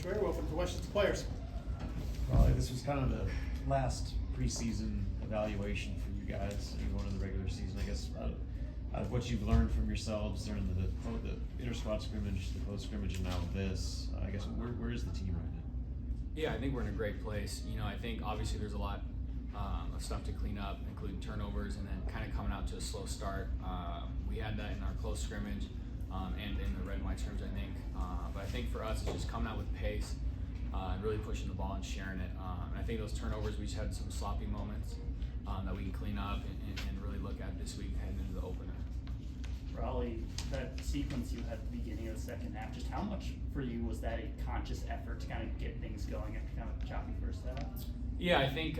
Bear, welcome to Washington Players. Rollie, this was kind of the last preseason evaluation for you guys, you going into the regular season. I guess out of what you've learned from yourselves during the inter-squad scrimmage, the post scrimmage, and now this, I guess where is the team right now? Yeah, I think we're in a great place. You know, I think obviously there's a lot of stuff to clean up, including turnovers, and then kind of coming out to a slow start. We had that in our close scrimmage and in the red and white scrimmage, I think. But I think for us, it's just coming out with pace and really pushing the ball and sharing it. And I think those turnovers, we just had some sloppy moments that we can clean up and really look at this week heading into the opener. Rollie, that sequence you had at the beginning of the second half, just how much for you was that a conscious effort to kind of get things going after kind of choppy first half? Yeah, I think,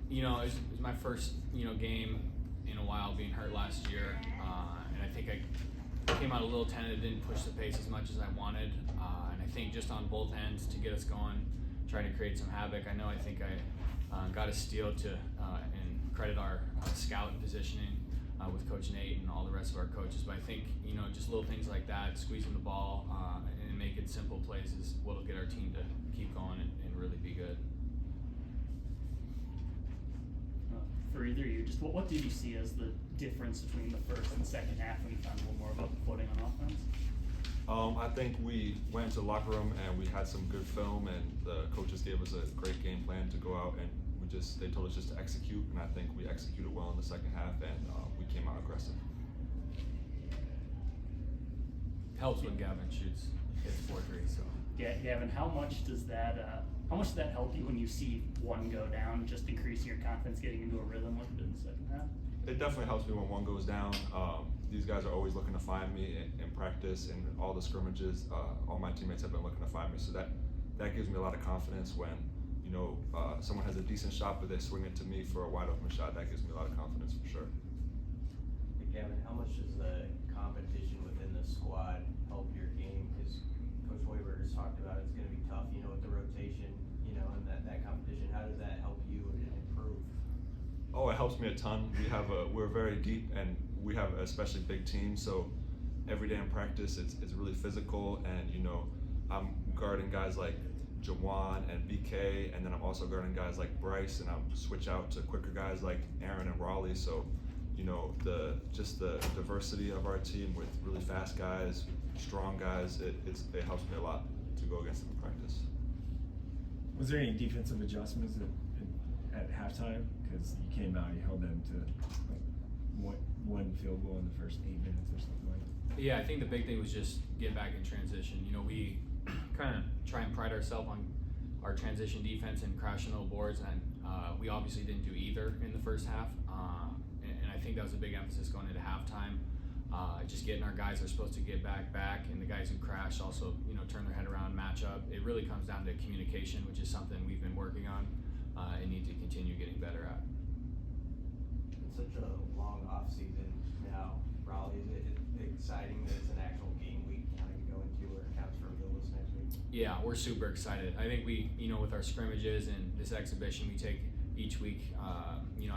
you know, it was my first, game in a while being hurt last year. And I think I came out a little tentative, didn't push the pace as much as I wanted. And I think just on both ends to get us going, trying to create some havoc. I think I got a steal to and credit our scout and positioning with Coach Nate and all the rest of our coaches. But I think, just little things like that, squeezing the ball and making simple plays is what'll get our team to keep going and really be good. For either of you, just what did you see as the difference between the first and second half when you found a little more about the footing on offense? I think we went into the locker room and we had some good film, and the coaches gave us a great game plan to go out, and they told us just to execute, and I think we executed well in the second half, and we came out aggressive. Helps when Gavin hits 4-3. So Yeah, Gavin, how much does that help you when you see one go down, just increasing your confidence getting into a rhythm like it did in the second half? It definitely helps me when one goes down. These guys are always looking to find me in practice and all the scrimmages. All my teammates have been looking to find me, so that gives me a lot of confidence when someone has a decent shot but they swing it to me for a wide open shot. That gives me a lot of confidence for sure. Hey Gavin, how much does the competition within the squad help your game? Because Coach Hoiberg has talked about it's going to be tough, with the rotation, and that competition. How does that help you and improve? Oh, it helps me a ton. We're very deep, and we have an especially big team. So every day in practice, it's really physical, and I'm guarding guys like Jawan and BK, and then I'm also guarding guys like Bryce, and I'll switch out to quicker guys like Aaron and Rollie. So, the diversity of our team with really fast guys, strong guys, it helps me a lot to go against them in practice. Was there any defensive adjustments at halftime? Because you came out, you held them to one field goal in the first 8 minutes or something like that. yeah, I think the big thing was just get back in transition. We kind of try and pride ourselves on our transition defense and crashing low boards, and we obviously didn't do either in the first half. And I think that was a big emphasis going into halftime. Just getting our guys that are supposed to get back, and the guys who crash also, turn their head around, match up. It really comes down to communication, which is something we've been working on and need to continue getting better at. It's such a long off season now, Rollie. Is it exciting that it's an actual game week kind of go into where it counts for real this next week? Yeah, we're super excited. I think we, with our scrimmages and this exhibition, we take each week,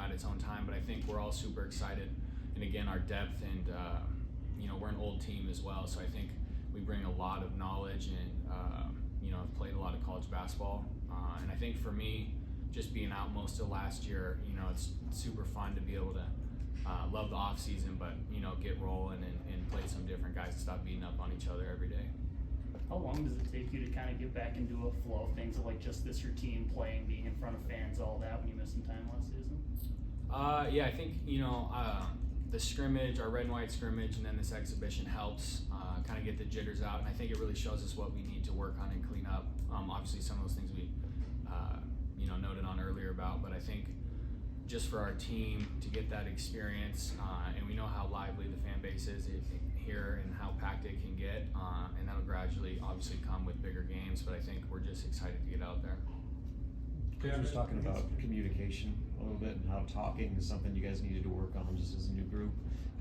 at its own time. But I think we're all super excited. And again, our depth and, we're an old team as well. So I think we bring a lot of knowledge and, I've played a lot of college basketball. And I think for me, just being out most of last year, it's super fun to be able to love the off season, but, get rolling and play some different guys and stop beating up on each other every day. How long does it take you to kind of get back into a flow of things like just this routine, playing, being in front of fans, all that, when you missed some time last season? Yeah, I think, the scrimmage, our red and white scrimmage, and then this exhibition helps kind of get the jitters out. And I think it really shows us what we need to work on and clean up. Obviously, some of those things we, noted on earlier about, but I think just for our team to get that experience, and we know how lively the fan base is here and how packed it can get, and that'll gradually obviously come with bigger games, but I think we're just excited to get out there. Coach was talking about communication a little bit and how talking is something you guys needed to work on just as a new group.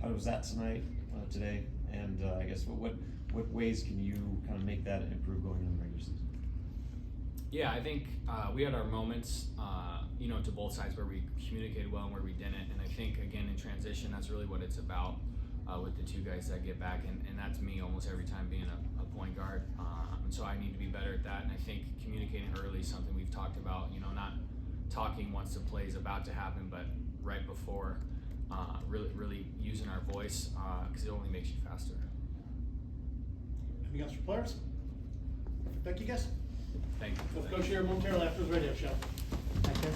How was that today? And I guess what ways can you kind of make that improve going into the regular season? Yeah, I think we had our moments, to both sides where we communicated well and where we didn't. And I think, again, in transition, that's really what it's about with the two guys that get back. And that's me almost every time being a point guard. and so I need to be better at that. And I think communicating early is something we've talked about. You know, not talking once the play is about to happen, but right before. Really using our voice because it only makes you faster. Anything else for players? Thank you, guys. Thank you. We'll coach here momentarily after the radio show. Thank you.